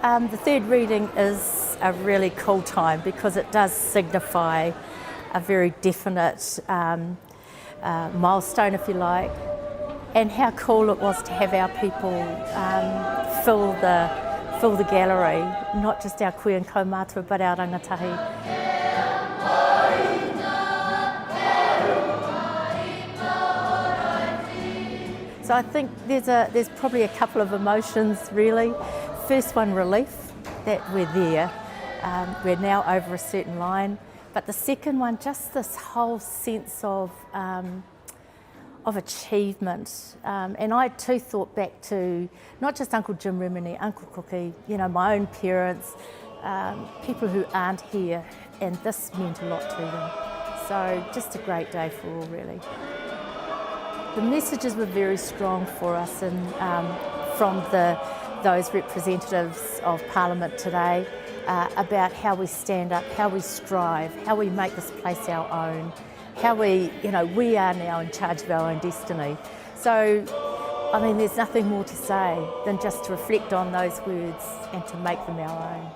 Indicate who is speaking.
Speaker 1: The third reading is a really cool time because it does signify a very definite milestone, if you like, and how cool it was to have our people fill the gallery, not just our koe and kaumātua, but our rangatahi. So I think there's probably a couple of emotions really. First one, relief that we're there. We're now over a certain line. But the second one, just this whole sense of achievement. And I too thought back to not just Uncle Jim Remini, Uncle Cookie, my own parents, people who aren't here, and this meant a lot to them. So just a great day for all, really. The messages were very strong for us, and from those representatives of Parliament today, about how we stand up, how we strive, how we make this place our own, how we are now in charge of our own destiny. So, there's nothing more to say than just to reflect on those words and to make them our own.